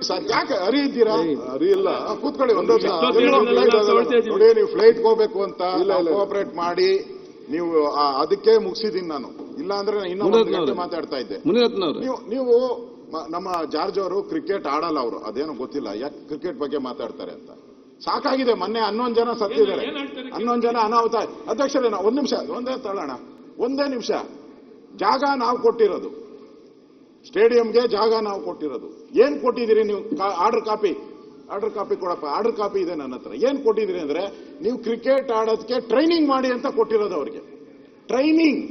Sir ಯಾಕೆ ಅರಿ ಇದ್ದೀರಾ? ಅರಿ ಇಲ್ಲ, ಕೂತ್ಕೊಳ್ಳಿ ಒಂದು ನೋಡಿ. ನೀವು ಫ್ಲೈಟ್ ಹೋಗ್ಬೇಕು ಅಂತ ಕೋಆಪರೇಟ್ ಮಾಡಿ ನೀವು ಅದಕ್ಕೆ ಮುಗಿಸಿದೀನಿ ನಾನು. ಇಲ್ಲ ಅಂದ್ರೆ ಇನ್ನೊಂದು ಮಾತಾಡ್ತಾ ಇದ್ದೆ. ನೀವು ನಮ್ಮ ಜಾರ್ಜ್ ಅವರು ಕ್ರಿಕೆಟ್ ಆಡಲ್ಲ, ಅವರು ಅದೇನೋ ಗೊತ್ತಿಲ್ಲ ಯಾಕೆ ಕ್ರಿಕೆಟ್ ಬಗ್ಗೆ ಮಾತಾಡ್ತಾರೆ ಅಂತ. ಸಾಕಾಗಿದೆ. ಮೊನ್ನೆ 11 ಜನ ಸತ್ತಿದ್ದಾರೆ, 11 ಜನ ಅನಾಹುತ. ಅಧ್ಯಕ್ಷರೇ, ಒಂದ್ ನಿಮಿಷ ಒಂದೇ ತಳ್ಳೋಣ, ಒಂದೇ ನಿಮಿಷ. ಜಾಗ ನಾವು ಕೊಟ್ಟಿರೋದು, ಸ್ಟೇಡಿಯಂಗೆ ಜಾಗ ನಾವು ಕೊಟ್ಟಿರೋದು. ಏನ್ ಕೊಟ್ಟಿದ್ದೀರಿ ನೀವು? ಆರ್ಡರ್ ಕಾಪಿ ಕೊಡಪ್ಪ. ಆರ್ಡರ್ ಕಾಪಿ ಇದೆ ನನ್ನ ಹತ್ರ. ಏನ್ ಕೊಟ್ಟಿದ್ದೀರಿ ಅಂದ್ರೆ, ನೀವು ಕ್ರಿಕೆಟ್ ಆಡೋದಕ್ಕೆ ಟ್ರೈನಿಂಗ್ ಮಾಡಿ ಅಂತ ಕೊಟ್ಟಿರೋದು ಅವ್ರಿಗೆ. ಟ್ರೈನಿಂಗ್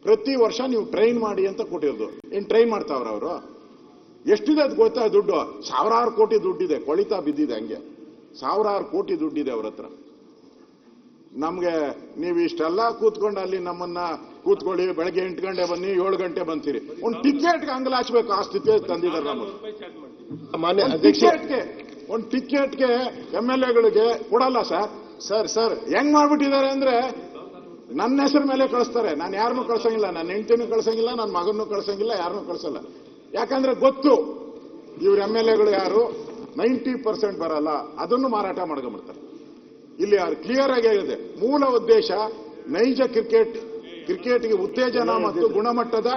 ಪ್ರತಿ ವರ್ಷ ನೀವು ಟ್ರೈನ್ ಮಾಡಿ ಅಂತ ಕೊಟ್ಟಿರೋದು. ಏನ್ ಟ್ರೈನ್ ಮಾಡ್ತಾವ್ರ ಅವರು? ಎಷ್ಟಿದೆ ಅದು ಗೊತ್ತಾ? ದುಡ್ಡು ಸಾವಿರಾರು ಕೋಟಿ ದುಡ್ಡಿದೆ, ಕೊಳಿತಾ ಬಿದ್ದಿದೆ ಹಂಗೆ. ಸಾವಿರಾರು ಕೋಟಿ ದುಡ್ಡಿದೆ ಅವ್ರ ಹತ್ರ. ನಮ್ಗೆ ನೀವು ಇಷ್ಟೆಲ್ಲ ಕೂತ್ಕೊಂಡು ಅಲ್ಲಿ ನಮ್ಮನ್ನ ಕೂತ್ಕೊಳ್ಳಿ, ಬೆಳಗ್ಗೆ 8 ಗಂಟೆ ಬನ್ನಿ, 7 ಗಂಟೆ ಬಂತೀರಿ. ಒಂದು ಟಿಕೆಟ್ಗೆ ಅಂಗಲಾಚಬೇಕು, ಆ ಸ್ಥಿತಿ ತಂದಿದ್ದಾರೆ ನಮಗೆ. ಒಂದು ಟಿಕೆಟ್ಗೆ MLAಗಳಿಗೆ ಕೊಡಲ್ಲ ಸರ್. ಹೆಂಗ್ ಮಾಡ್ಬಿಟ್ಟಿದ್ದಾರೆ ಅಂದ್ರೆ, ನನ್ನ ಹೆಸರು ಮೇಲೆ ಕಳಿಸ್ತಾರೆ. ನಾನು ಯಾರನ್ನೂ ಕಳ್ಸಂಗಿಲ್ಲ, ನನ್ನ ಹೆಂಡತಿನೂ ಕಳ್ಸಂಗಿಲ್ಲ, ನನ್ನ ಮಗನ್ನೂ ಕಳ್ಸಂಗಿಲ್ಲ, ಯಾರನ್ನೂ ಕಳ್ಸಲ್ಲ. ಯಾಕಂದ್ರೆ ಗೊತ್ತು ಇವ್ರ MLAಗಳು ಯಾರು 90% ಬರಲ್ಲ, ಅದನ್ನು ಮಾರಾಟ ಮಾಡ್ಕೊಂಡ್ಬಿಡ್ತಾರೆ. ಇಲ್ಲಿ ಕ್ಲಿಯರ್ ಆಗಿ ಹೇಳಿದೆ. ಮೂಲ ಉದ್ದೇಶ ನೈಜ ಕ್ರಿಕೆಟ್ಗೆ ಉತ್ತೇಜನ ಮತ್ತು ಗುಣಮಟ್ಟದ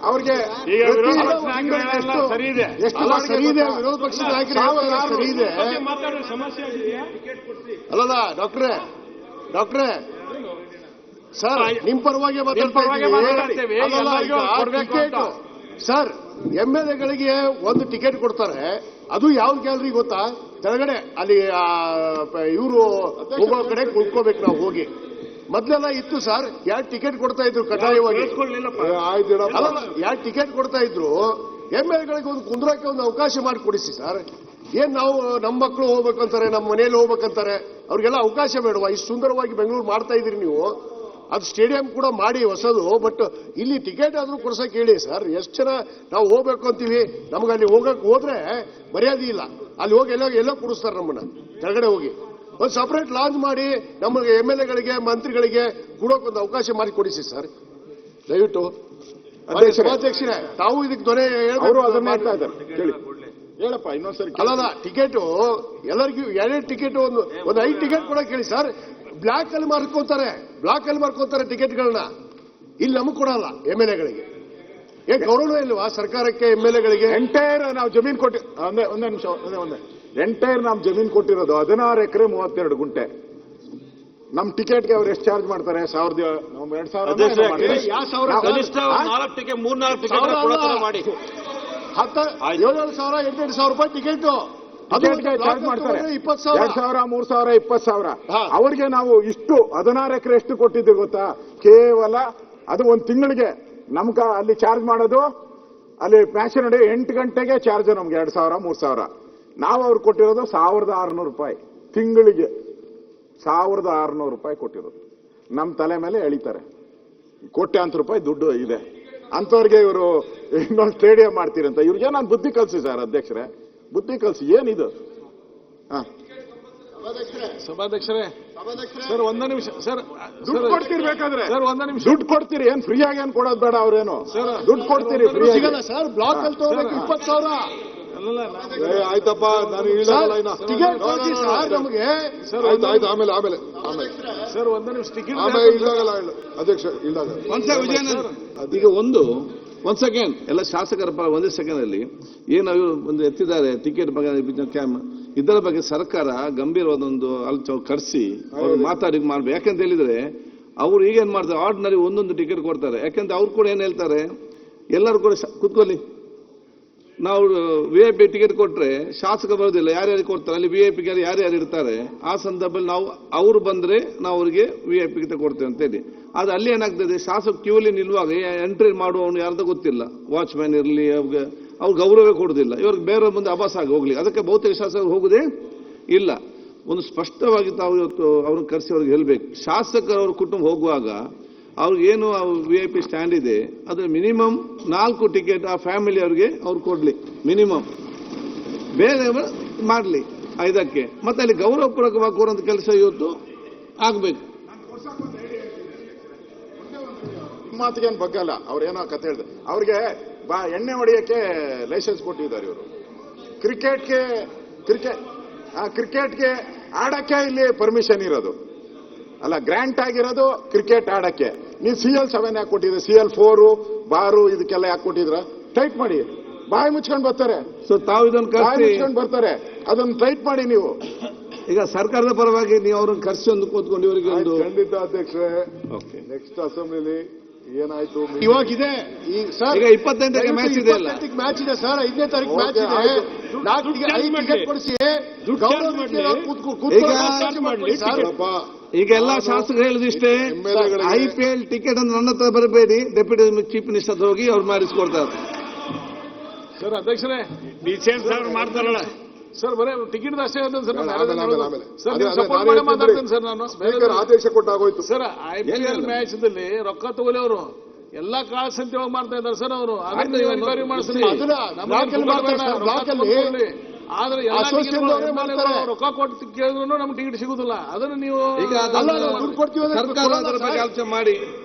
ಅವ್ರಿಗೆ ವಿರೋಧ ಪಕ್ಷದ ನಾಯಕರು ಸರಿ ಇದೆ. ಅಲ್ಲಲ್ಲ ಡಾಕ್ಟ್ರೇ ಸರ್, ನಿಮ್ ಪರವಾಗಿ ಸರ್, MLAಗಳಿಗೆ ಒಂದು ಟಿಕೆಟ್ ಕೊಡ್ತಾರೆ. ಅದು ಯಾವ ಗ್ಯಾಲರಿ ಗೊತ್ತಾ? ಕೆಳಗಡೆ ಅಲ್ಲಿ ಇವರು ಹೋಗೋ ಕಡೆ ಕುಳ್ಕೋಬೇಕು ನಾವು ಹೋಗಿ. ಮೊದ್ಲೆಲ್ಲ ಇತ್ತು ಸರ್, 2 ಟಿಕೆಟ್ ಕೊಡ್ತಾ ಇದ್ರು ಕಡ್ಡಾಯವಾಗಿ. 2 ಟಿಕೆಟ್ ಕೊಡ್ತಾ ಇದ್ರು. MLAಗಳಿಗೆ ಒಂದು ಕುಂದ್ರಕ್ಕೆ ಒಂದು ಅವಕಾಶ ಮಾಡಿ ಕೊಡಿಸಿ ಸರ್. ಏನ್ ನಾವು ನಮ್ಮ ಮಕ್ಕಳು ಹೋಗ್ಬೇಕಂತಾರೆ, ನಮ್ಮ ಮನೇಲಿ ಹೋಗ್ಬೇಕಂತಾರೆ, ಅವ್ರಿಗೆಲ್ಲ ಅವಕಾಶ ಬೇಡವಾ? ಇಷ್ಟು ಸುಂದರವಾಗಿ ಬೆಂಗಳೂರು ಮಾಡ್ತಾ ಇದೀರಿ ನೀವು. ಅದು ಸ್ಟೇಡಿಯಂ ಕೂಡ ಮಾಡಿ ಹೊಸದು. ಬಟ್ ಇಲ್ಲಿ ಟಿಕೆಟ್ ಆದ್ರೂ ಕೊಡ್ಸಕ್ ಹೇಳಿ ಸರ್. ಎಷ್ಟು ಜನ ನಾವು ಹೋಗ್ಬೇಕು ಅಂತೀವಿ, ನಮ್ಗೆ ಅಲ್ಲಿ ಹೋದ್ರೆ ಮರ್ಯಾದೆ ಇಲ್ಲ. ಅಲ್ಲಿ ಹೋಗಿ ಎಲ್ಲೋ ಕೊಡಿಸ್ತಾರೆ ನಮ್ಮನ್ನ. ಕೆಳಗಡೆ ಹೋಗಿ ಒಂದು ಸಪರೇಟ್ ಲಾಂಚ್ ಮಾಡಿ ನಮಗೆ MLAಗಳಿಗೆ ಮಂತ್ರಿಗಳಿಗೆ ಕೊಡೋಕೊಂದು ಅವಕಾಶ ಮಾಡಿ ಕೊಡಿಸಿ ಸರ್, ದಯವಿಟ್ಟು. ಸಭಾಧ್ಯಕ್ಷರೇ, ತಾವು ಇದಕ್ಕೆ ದೊರೆ ಮಾಡ್ತಾ ಇದ್ದಾರೆ ಹೇಳಪ್ಪ ಇನ್ನೊಂದ್ಸರಿ. ಅಲ್ಲ, ಟಿಕೆಟು ಎಲ್ಲರಿಗೂ 2 ಟಿಕೆಟ್, ಒಂದು 5 ಟಿಕೆಟ್ ಕೊಡಕ್ಕೆ ಹೇಳಿ ಸರ್. ಬ್ಲಾಕ್ ಅಲ್ಲಿ ಮಾರ್ಕೋತಾರೆ ಟಿಕೆಟ್ಗಳನ್ನ. ಇಲ್ಲಿ ನಮಗ್ ಕೊಡಲ್ಲ MLAಗಳಿಗೆ. ಏನ್ ಗೌರವ ಇಲ್ವಾ ಸರ್ಕಾರಕ್ಕೆ MLAಗಳಿಗೆ? ಎಂಟೈರ್ ನಾವು ಜಮೀನು ಕೊಟ್ಟಿ ಒಂದೇ ನಿಮಿಷ ಎಂಟೈರ್ ನಾವು ಜಮೀನು ಕೊಟ್ಟಿರೋದು 16 ಎಕರೆ 32 ಗುಂಟೆ. ನಮ್ ಟಿಕೆಟ್ಗೆ ಅವ್ರು ಎಷ್ಟು ಚಾರ್ಜ್ ಮಾಡ್ತಾರೆ? 2,000 7,000 ರೂಪಾಯಿ ಟಿಕೆಟ್ ಚಾರ್ಜ್ ಮಾಡ್ತಾರೆ. 2,000, 3,000, 20,000. ಅವ್ರಿಗೆ ನಾವು ಇಷ್ಟು 16 ಎಕರೆ ಎಷ್ಟು ಕೊಟ್ಟಿದ್ದೀವಿ ಗೊತ್ತಾ? ಕೇವಲ ಅದು ಒಂದು ತಿಂಗಳಿಗೆ. ನಮ್ಗೆ ಅಲ್ಲಿ ಚಾರ್ಜ್ ಮಾಡೋದು, ಅಲ್ಲಿ ಮ್ಯಾಚ್ ನೋಡಿ 8 ಗಂಟೆಗೆ ಚಾರ್ಜ್ ನಮ್ಗೆ 2,000, 3,000. ನಾವು ಅವ್ರು ಕೊಟ್ಟಿರೋದು 1,600 ರೂಪಾಯಿ ತಿಂಗಳಿಗೆ. 1,600 ರೂಪಾಯಿ ಕೊಟ್ಟಿರೋದು. ನಮ್ಮ ತಲೆ ಮೇಲೆ ಎಳಿತಾರೆ. ಕೋಟ್ಯಾಂತರ ರೂಪಾಯಿ ದುಡ್ಡು ಇದೆ ಅಂತವ್ರಿಗೆ ಇವರು ಇನ್ನೊಂದು ಸ್ಟೇಡಿಯಂ ಮಾಡ್ತೀರಂತ. ಇವ್ರಿಗೆ ನಾನು ಬುದ್ಧಿ ಕಲ್ಸಿ ಸರ್, ಅಧ್ಯಕ್ಷರೇ, ಬುದ್ಧಿ ಕಲ್ಸಿ. ಏನಿದು? ಸಭಾಧ್ಯಕ್ಷರೇ ಸರ್, ಒಂದೇ ನಿಮಿಷ ಸರ್. ದುಡ್ಡು ಕೊಡ್ತಿರ್ಬೇಕಾದ್ರೆ ಸರ್, ಒಂದೇ ನಿಮಿಷ ದುಡ್ಡು ಕೊಡ್ತೀರಿ. ಏನ್ ಫ್ರೀ ಆಗಿ ಏನ್ ಕೊಡೋದು ಬೇಡ. ಅವ್ರೇನು ಸರ್ ದುಡ್ಡು ಕೊಡ್ತೀರಿ? ಫ್ರೀ ಸಿಗಲ್ಲ ಸರ್. ಬ್ಲಾಕ್ ಅಲ್ಲಿ ತಗೋಬೇಕು 20,000. ಆಯ್ತಪ್ಪ, ನಾನು ಟಿಕೆಟ್ ನಮಗೆ ಸರ್. ಆಯ್ತು, ಆಮೇಲೆ ಸರ್ ಒಂದೇ ನಿಮಿಷ ಟಿಕೆಟ್ ಅಧ್ಯಕ್ಷ ಈಗ ಒಂದ್ ಸೆಕೆಂಡ್ ಎಲ್ಲ ಶಾಸಕರ ಪರ ಒಂದೇ ಸೆಕೆಂಡ್ ಅಲ್ಲಿ ಏನು ಒಂದು ಎತ್ತಿದ್ದಾರೆ ಟಿಕೆಟ್ ಬಗ್ಗೆ ಕ್ಯಾಮ್ ಇದರ ಬಗ್ಗೆ ಸರ್ಕಾರ ಗಂಭೀರವಾದೊಂದು ಕರೆಸಿ ಅವ್ರು ಮಾತಾಡಿ ಮಾಡ್ಬೇಕು. ಯಾಕಂತ ಹೇಳಿದ್ರೆ ಅವ್ರು ಈಗೇನ್ ಮಾಡ್ತಾರೆ, ಆರ್ಡಿನರಿ ಒಂದೊಂದು ಟಿಕೆಟ್ ಕೊಡ್ತಾರೆ. ಯಾಕಂದ್ರೆ ಅವ್ರು ಕೂಡ ಏನ್ ಹೇಳ್ತಾರೆ, ಎಲ್ಲರೂ ಕೂಡ ಕುತ್ಕೊಳ್ಳಿ, ನಾವು VIP ಟಿಕೆಟ್ ಕೊಟ್ರೆ ಶಾಸಕ ಬರೋದಿಲ್ಲ, ಯಾರ್ಯಾರು ಕೊಡ್ತಾರೆ ಅಲ್ಲಿ VIP ಯಾರ್ಯಾರು ಇರ್ತಾರೆ. ಆ ಸಂದರ್ಭದಲ್ಲಿ ನಾವು ಅವ್ರು ಬಂದ್ರೆ ನಾವು ಅವ್ರಿಗೆ VIP ಟಿಕೆಟ್ ಕೊಡ್ತೇವೆ ಅಂತ ಹೇಳಿ. ಆದ್ರೆ ಅಲ್ಲಿ ಏನಾಗ್ತದೆ, ಶಾಸಕ ಕ್ಯೂಲಿ ನಿಲ್ಲುವಾಗ ಎಂಟ್ರಿ ಮಾಡುವವನು ಯಾರ್ದು ಗೊತ್ತಿಲ್ಲ, ವಾಚ್ಮ್ಯಾನ್ ಇರಲಿ, ಅವ್ರು ಗೌರವ ಕೊಡುದಿಲ್ಲ. ಇವ್ರಿಗೆ ಬೇರೆ ಮುಂದೆ ಅಭಾಸ ಆಗಿ ಹೋಗ್ಲಿ. ಅದಕ್ಕೆ ಬಹುತೇಕ ಶಾಸಕರು ಹೋಗುದೇ ಇಲ್ಲ. ಒಂದು ಸ್ಪಷ್ಟವಾಗಿ ತಾವು ಇವತ್ತು ಅವ್ರನ್ನ ಕರೆಸಿ ಅವ್ರಿಗೆ ಹೇಳ್ಬೇಕು, ಶಾಸಕರು ಅವ್ರ ಕುಟುಂಬ ಹೋಗುವಾಗ ಅವ್ರಿಗೇನು VIP ಸ್ಟ್ಯಾಂಡ್ ಇದೆ ಅದು ಮಿನಿಮಮ್ 4 ಟಿಕೆಟ್ ಆ ಫ್ಯಾಮಿಲಿ ಅವ್ರಿಗೆ ಅವ್ರು ಕೊಡ್ಲಿ, ಮಿನಿಮಮ್. ಬೇರೆ ಮಾಡಲಿ. ಇದಕ್ಕೆ ಮತ್ತೆ ಅಲ್ಲಿ ಗೌರವಪೂರ್ವಕವಾಗಿ ಕೂರುವಂತ ಕೆಲಸ ಇವತ್ತು ಆಗ್ಬೇಕು. ಮಾತಿಗೇನು ಬಗ್ಗಲ್ಲ, ಅವ್ರೇನೋ ಕತೆ ಹೇಳಿದೆ. ಅವ್ರಿಗೆ ಎಣ್ಣೆ ಹೊಡೆಯಕ್ಕೆ ಲೈಸೆನ್ಸ್ ಕೊಟ್ಟಿದ್ದಾರೆ ಇವರು. ಕ್ರಿಕೆಟ್ಗೆ ಆಡಕ್ಕೆ ಇಲ್ಲಿ ಪರ್ಮಿಷನ್ ಇರೋದು ಅಲ್ಲ, ಗ್ರಾಂಟ್ ಆಗಿರೋದು ಕ್ರಿಕೆಟ್ ಆಡಕ್ಕೆ. ನೀವು CL7 ಯಾಕೆ ಕೊಟ್ಟಿದ್ರೆ, CL4 ಬಾರು ಇದಕ್ಕೆಲ್ಲ ಯಾಕೆ ಕೊಟ್ಟಿದ್ರ? ಟೈಟ್ ಮಾಡಿ, ಬಾಯಿ ಮುಚ್ಕೊಂಡು ಬರ್ತಾರೆ. ಸೊ ತಾವು ಇದನ್ನು ಬಾಯಿ ಮುಚ್ಕೊಂಡು ಬರ್ತಾರೆ, ಅದನ್ನು ಟೈಟ್ ಮಾಡಿ ನೀವು. ಈಗ ಸರ್ಕಾರದ ಪರವಾಗಿ ನೀವು ಅವ್ರನ್ನ ಕರ್ಸಿ ಒಂದು ಕೂತ್ಕೊಂಡು ಇವರಿಗೆ ಒಂದು ಖಂಡಿತ ಅಧ್ಯಕ್ಷರೇ. ನೆಕ್ಸ್ಟ್ ಅಸೆಂಬ್ಲಿಲಿ ಏನಾಯ್ತು ಇವಾಗಿದೆ ಈಗ 28ಕ್ಕೆ ಮ್ಯಾಚ್ ಇದೆ ಅಲ್ಲ, ಮ್ಯಾಚ್ ಇದೆ ಸರ್, 5ನೇ ತಾರೀಕು ಮ್ಯಾಚ್ ಇದೆ. 4 ಟಿಕೆಟ್ ಕೊಡಿಸಿ ಈಗ ಎಲ್ಲ ಶಾಸಕರು ಹೇಳಿದಿಷ್ಟೇ, IPL ಟಿಕೆಟ್ ಅನ್ನು ನನ್ನ ಹತ್ರ ಬರಬೇಡಿ, ಡೆಪ್ಯೂಟಿ ಚೀಫ್ ಮಿನಿಸ್ಟರ್ ಹತ್ರ ಹೋಗಿ ಅವ್ರು ಮಾಡಿಸ್ಕೊಡ್ತಾರೆ. ಸರ್ ಅಧ್ಯಕ್ಷರೇ ಮಾಡ್ತಾರಲ್ಲ ಸರ್, ಬರೇ ಟಿಕೆಟ್ ಅಷ್ಟೇ ಸರ್. ಮಾತಾಡ್ತೇನೆ ಸರ್, ನಾನು ಆದೇಶ ಕೊಟ್ಟಾಗೋಯ್ತು ಸರ್. IPL ಮ್ಯಾಚ್ ದಲ್ಲಿ ರೊಕ್ಕ ತಗೊಳ್ಳಿ ಅವರು ಎಲ್ಲಾ ಕಾಳ ಸಂತೆವಾಗಿ ಮಾಡ್ತಾ ಇದ್ದಾರೆ ಸರ್. ಅವರು ಎನ್ಕ್ವೈರಿ ಮಾಡಿಸ್ತೀನಿ, ಆದ್ರೆ ರೊಕ್ಕ ಕೊಟ್ಟು ಕೇಳಿದ್ರು ನಮ್ಗೆ ಟಿಕೆಟ್ ಸಿಗುದಿಲ್ಲ. ಅದನ್ನು ನೀವು ಸರ್ಕಾರ ಅದರ ಬಗ್ಗೆ ಆಲೋಚನೆ ಮಾಡಿ